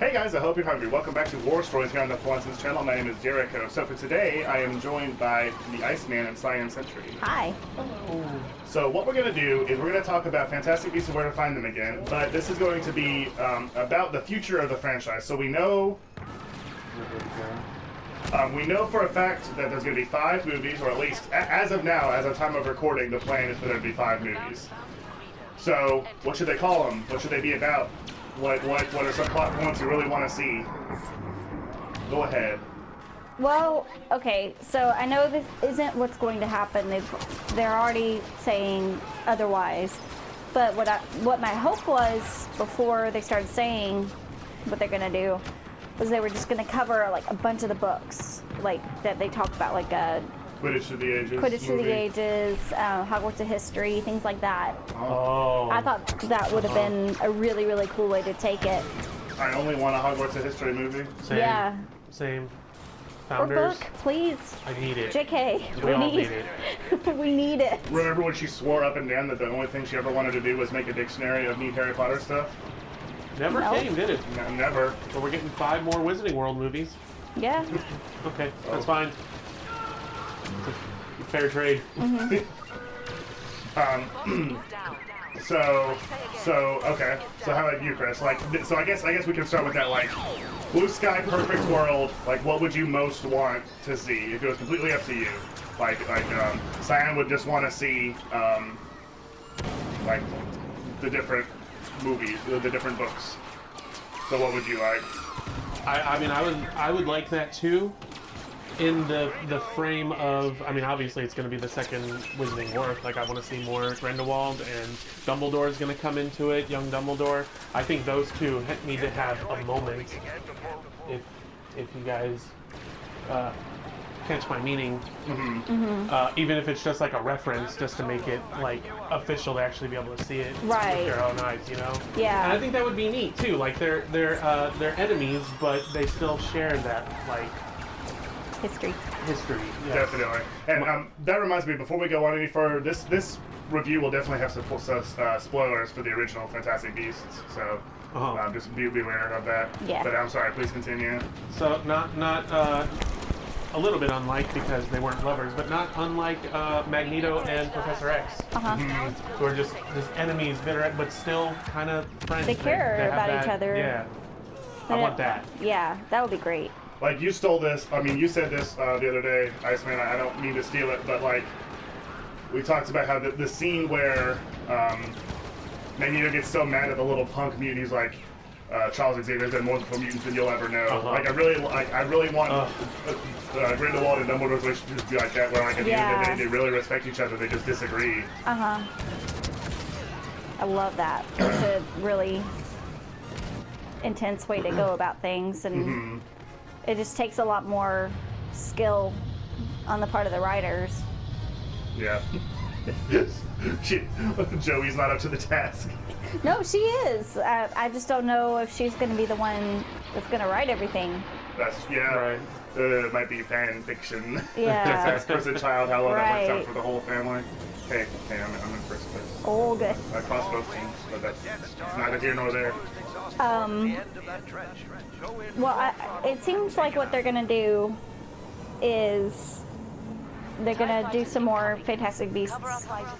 Hey guys, I hope you're hungry. Welcome back to War Stories here on the Fluences channel. My name is Jericho. So for today, I am joined by the IceMann and CyannSentry. Hi. Hello. So what we're going to do is we're going to talk about Fantastic Beasts and where to find them again, but this is going to be about the future of the franchise. So we know for a fact that there's going to be 5 movies, or at least as of now, as of time of recording, the plan is for there to be 5 movies. So what should they call them? What should they be about? What are some plot points you really want to see? Go ahead. Well, okay, so I know this isn't what's going to happen. They're already saying otherwise. But what my hope was before they started saying what they're gonna do was they were just gonna cover like a bunch of the books like that they talk about, like Quidditch Through the Ages. Quidditch Through the Ages, Hogwarts of History, things like that. Oh. I thought that would have been a really, really cool way to take it. I only want a Hogwarts of History movie. Same. Yeah. Same. Or Founders. book, please. I need it. JK. We all need it. We need it. Remember when she swore up and down that the only thing she ever wanted to do was make a dictionary of neat Harry Potter stuff? Never No. came, did it? No, never. But we're getting 5 more Wizarding World movies. Yeah. Okay, that's fine. Fair trade. Okay. So how about you, Chris? Like, so I guess we can start with that. Like, blue sky, perfect world. Like, what would you most want to see if it was completely up to you? Cyan would just want to see, like, the different movies, the different books. So what would you like? I mean, I would like that too. In the frame of, I mean, obviously it's going to be the second Wizarding World. Like, I want to see more Grindelwald, and Dumbledore is going to come into it, young Dumbledore. I think those two need to have a moment. If you guys catch my meaning, even if it's just like a reference, just to make it like official to actually be able to see it with their own eyes, you know? Yeah. And I think that would be neat too. Like, they're enemies, but they still share that like. History. Yes. Definitely. And that reminds me, before we go on any further, this review will definitely have some spoilers for the original Fantastic Beasts, so just be aware of that. Yeah. But I'm sorry, please continue. So not a little bit unlike, because they weren't lovers, but not unlike Magneto and Professor X, who are just enemies, bitter, but still kind of friends. They care have about each other. Yeah. I want that. Yeah, that would be great. Like, you stole this, I mean, you said this the other day, IceMann, I don't mean to steal it, but like, we talked about how the scene where Magneto gets so mad at the little punk mutant, he's like, Charles Xavier's done more for mutants than you'll ever know. Like, I really want Grindelwald and Dumbledore's relationship to be like that, where like at the end of the day, they really respect each other, they just disagree. I love that. It's a really intense way to go about things, and it just takes a lot more skill on the part of the writers. Yeah. Joey's not up to the task. No, she is. I just don't know if she's going to be the one that's going to write everything. Right. It might be fan fiction. Yeah. Sex person child, how well that works out for the whole family. Hey, I'm in first place. Oh, good. I crossed both teams, but that's neither here nor there. Well, it seems like what they're gonna do is they're gonna do some more Fantastic Beasts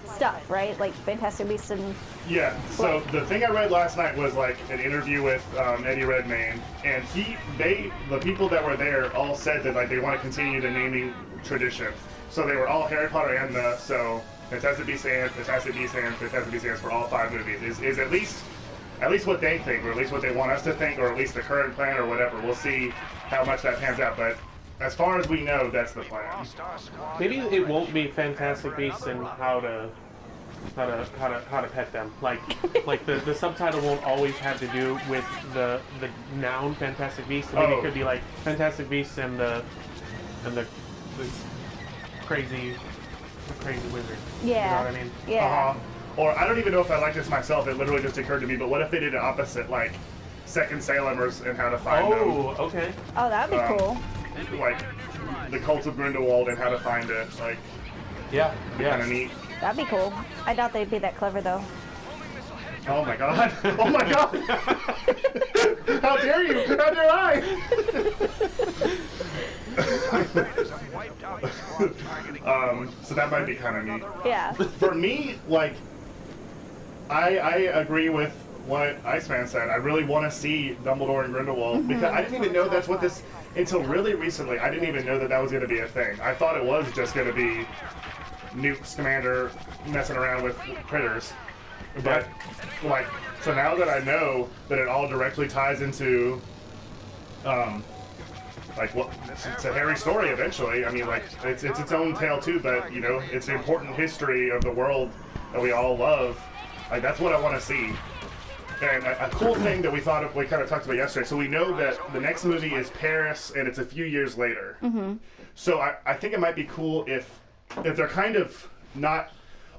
stuff, right? Like Fantastic Beasts and... Yeah, so the thing I read last night was like an interview with Eddie Redmayne, and the people that were there all said that like they want to continue the naming tradition. So they were all Harry Potter and Fantastic Beasts and Fantastic Beasts and Fantastic Beasts for all 5 movies is at least what they think, or at least what they want us to think, or at least the current plan, or whatever. We'll see how much that pans out, but as far as we know, that's the plan. Maybe it won't be Fantastic Beasts and how to pet them. Like the subtitle won't always have to do with the noun Fantastic Beasts. Maybe it could be like Fantastic Beasts and the crazy wizard. Yeah. You know what I mean? Yeah. Or I don't even know if I like this myself. It literally just occurred to me. But what if they did the opposite, like Second Salemers and how to find them? Oh, okay. Oh, that'd be cool. Like the Cult of Grindelwald and how to find it. Like, yeah. kind of neat. That'd be cool. I doubt they'd be that clever though. Oh my god! Oh my god! How dare you! How dare I! So that might be kind of neat. Yeah. For me, like, I agree with what IceMann said. I really want to see Dumbledore and Grindelwald because I didn't even know that's what this until really recently. I didn't even know that was going to be a thing. I thought it was just going to be Newt Scamander messing around with critters. But like, so now that I know that it all directly ties into, like, what it's a Harry story eventually. I mean, like, it's its own tale too. But you know, it's an important history of the world that we all love. Like, that's what I want to see. And a cool thing that we thought of, we kind of talked about yesterday. So we know that the next movie is Paris, and it's a few years later. So I think it might be cool if they're kind of not.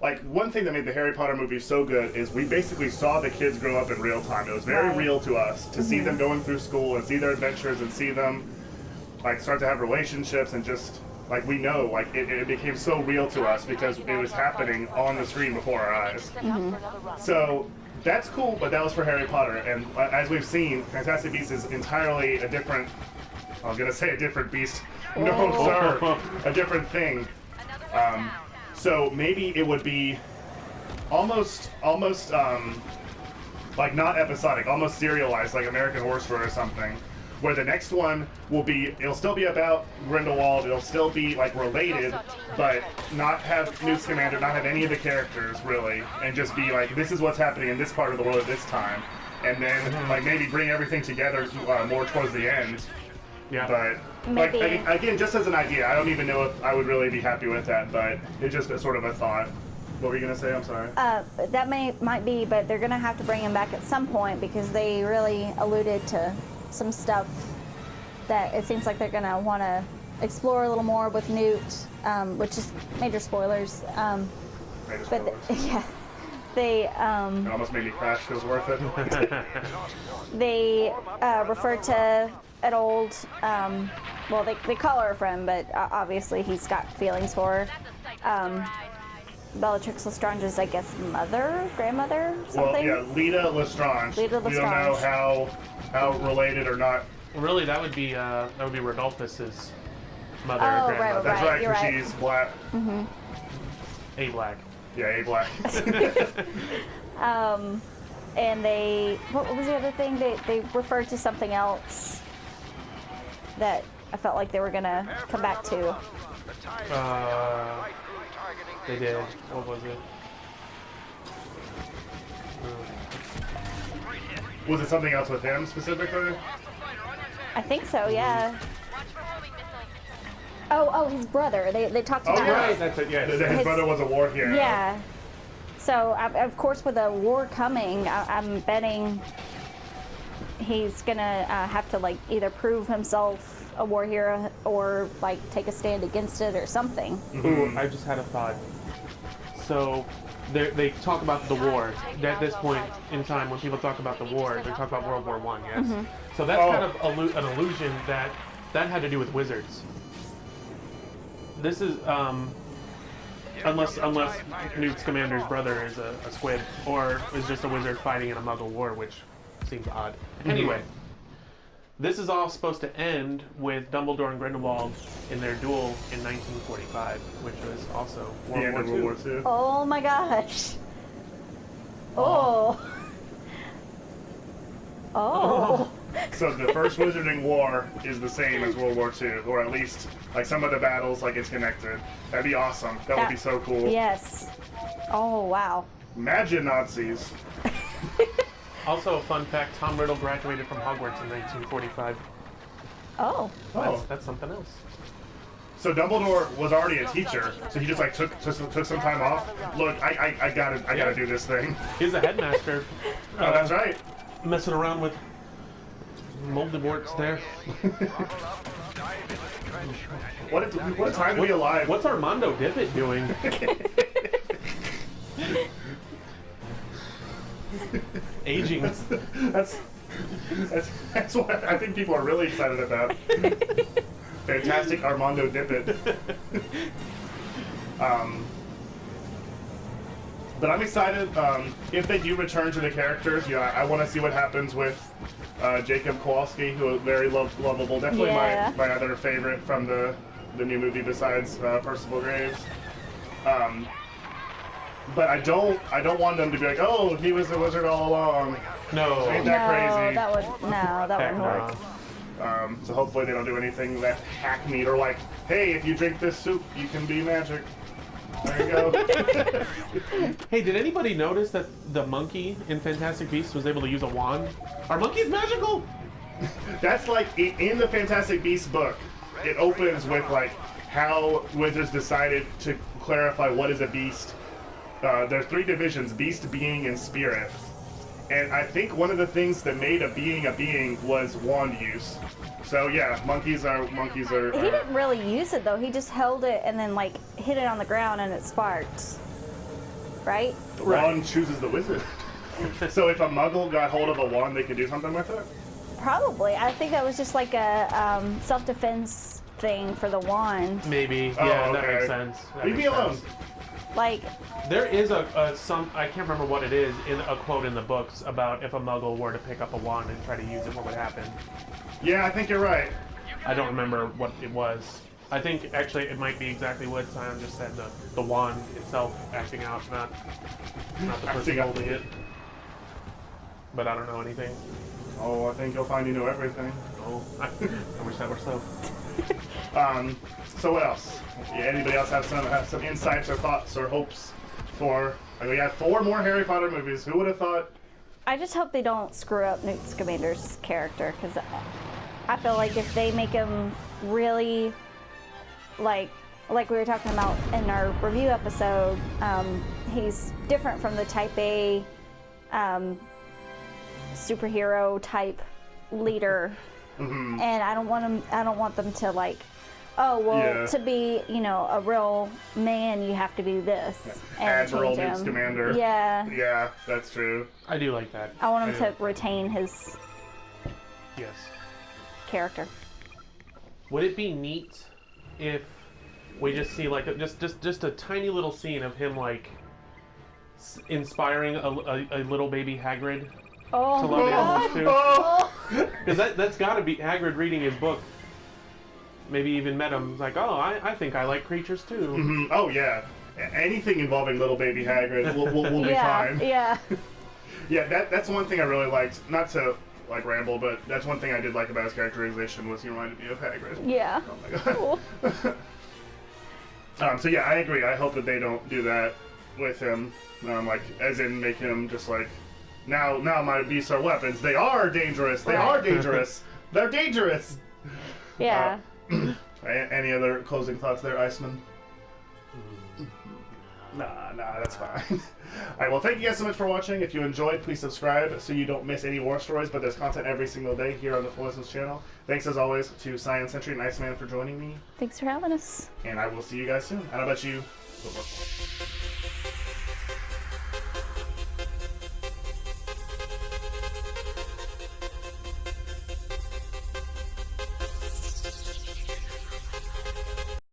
Like, one thing that made the Harry Potter movies so good is we basically saw the kids grow up in real time. It was very real to us to see them going through school and see their adventures and see them, like, start to have relationships and just, like, we know, like, it became so real to us because it was happening on the screen before our eyes. So that's cool, but that was for Harry Potter. And as we've seen, Fantastic Beasts is entirely a different, I was going to say a different beast. No, sir. A different thing. So maybe it would be almost like not episodic, almost serialized, like American Horror Story or something, where the next one will be, it'll still be about Grindelwald, it'll still be like related, but not have Newt Scamander, not have any of the characters really, and just be like, this is what's happening in this part of the world at this time, and then like maybe bring everything together more towards the end. Yeah. But like, again, just as an idea, I don't even know if I would really be happy with that, but it's just a sort of a thought. What were you gonna say? I'm sorry. That might be, but they're gonna have to bring him back at some point because they really alluded to some stuff that it seems like they're gonna want to explore a little more with Newt, which is major spoilers. Major But spoilers. yeah, they It almost made me crash. It was worth it. they refer to an old, well, they call her a friend, but obviously he's got feelings for her. Bellatrix Lestrange's, I guess, grandmother, something? Well, yeah, Lita Lestrange. Lita We don't know how related or not. Really, that would be Rodolphus's mother, Oh, or grandmother. That's right, you're because right. she's black. A black. Yeah, A black. And what was the other thing? They referred to something else that I felt like they were gonna come back to. They did. What was it? Was it something else with him specifically? I think so, yeah. Oh, his brother. They talked about right. That's it. Yes. His brother was a war hero. Yeah. So, of course, with a war coming, I'm betting he's gonna have to like either prove himself a war hero or like take a stand against it or something. Ooh, I just had a thought. So they talk about the war. At this point in time, when people talk about the war, they talk about World War I, yes? So that's kind of an allusion that had to do with wizards. This is, unless Newt Scamander's brother is a squid, or is just a wizard fighting in a Muggle war, which seems odd. Anyway, this is all supposed to end with Dumbledore and Grindelwald in their duel in 1945, which was also World War II. Oh my gosh. Oh. So the first Wizarding War is the same as World War II, or at least like some of the battles, like it's connected. That'd be awesome. That would be so cool. Yes. Oh, wow. Imagine Nazis. Also, a fun fact, Tom Riddle graduated from Hogwarts in 1945. Oh. That's something else. So Dumbledore was already a teacher, so he just like took some time off. Look, I gotta do this thing. He's a headmaster. Oh, that's right. Messing around with Voldemort's there. What a time to be alive. What's Armando Dippet doing? Aging. That's what I think people are really excited about. Fantastic Armando Dippet. But I'm excited. If they do return to the characters, I want to see what happens with Jacob Kowalski, who is very lovable. Definitely my other favorite from the new movie besides Percival Graves. But I don't want them to be like, oh, he was a wizard all along. No. Ain't that crazy? That wouldn't work. So hopefully they don't do anything that hackneyed or like, hey, if you drink this soup, you can be magic. There you go. Hey, did anybody notice that the monkey in Fantastic Beasts was able to use a wand? Are monkeys magical? That's like in the Fantastic Beasts book. It opens with like how wizards decided to clarify what is a beast. There's 3 divisions: beast, being, and spirit. And I think one of the things that made a being was wand use. So yeah, monkeys are. He didn't really use it though. He just held it and then like hit it on the ground and it sparked. Right? The wand chooses the wizard. So if a muggle got hold of a wand, they could do something with it? Probably. I think that was just like a self-defense thing for the wand. Maybe. Oh, Yeah, okay. that makes sense. Leave me alone. Like, there is some, I can't remember what it is, in a quote in the books about if a muggle were to pick up a wand and try to use it, what would happen. Yeah, I think you're right. I don't remember what it was. I think actually it might be exactly what Cyan just said, the wand itself acting out, not the person holding it. But I don't know anything. Oh, I think you'll find you know everything. Oh, I wish that were so. So what else? Yeah, anybody else have some insights or thoughts or hopes for? Like, we have 4 more Harry Potter movies. Who would have thought? I just hope they don't screw up Newt Scamander's character, because I feel like if they make him really, like we were talking about in our review episode, he's different from the Type A superhero type leader, and I don't want them to like, oh well, to be a real man, you have to be this and Admiral change Newt him. Scamander. Yeah, that's true. I do like that. I want him to retain his Yes. character. Would it be neat if we just see like just a tiny little scene of him like inspiring a little baby Hagrid Oh to my love God. animals too? Oh! Because that's got to be Hagrid reading his book. Maybe even met him. Like, oh, I think I like creatures too. Mm-hmm. Oh yeah, anything involving little baby Hagrid will be fine. Yeah. Yeah, that's one thing I really liked. Not to like ramble, but that's one thing I did like about his characterization was he reminded me of Hagrid. Yeah. Oh my god. So yeah, I agree. I hope that they don't do that with him. Like, as in make him just like, now my beasts are weapons. They are dangerous. They are dangerous. They're dangerous. Yeah. Any other closing thoughts there, IceMann? Nah, that's fine. Alright, well, thank you guys so much for watching. If you enjoyed, please subscribe so you don't miss any war stories, but there's content every single day here on the Full Lessons channel. Thanks as always to CyannSentry and IceMann for joining me. Thanks for having us. And I will see you guys soon. And how about you?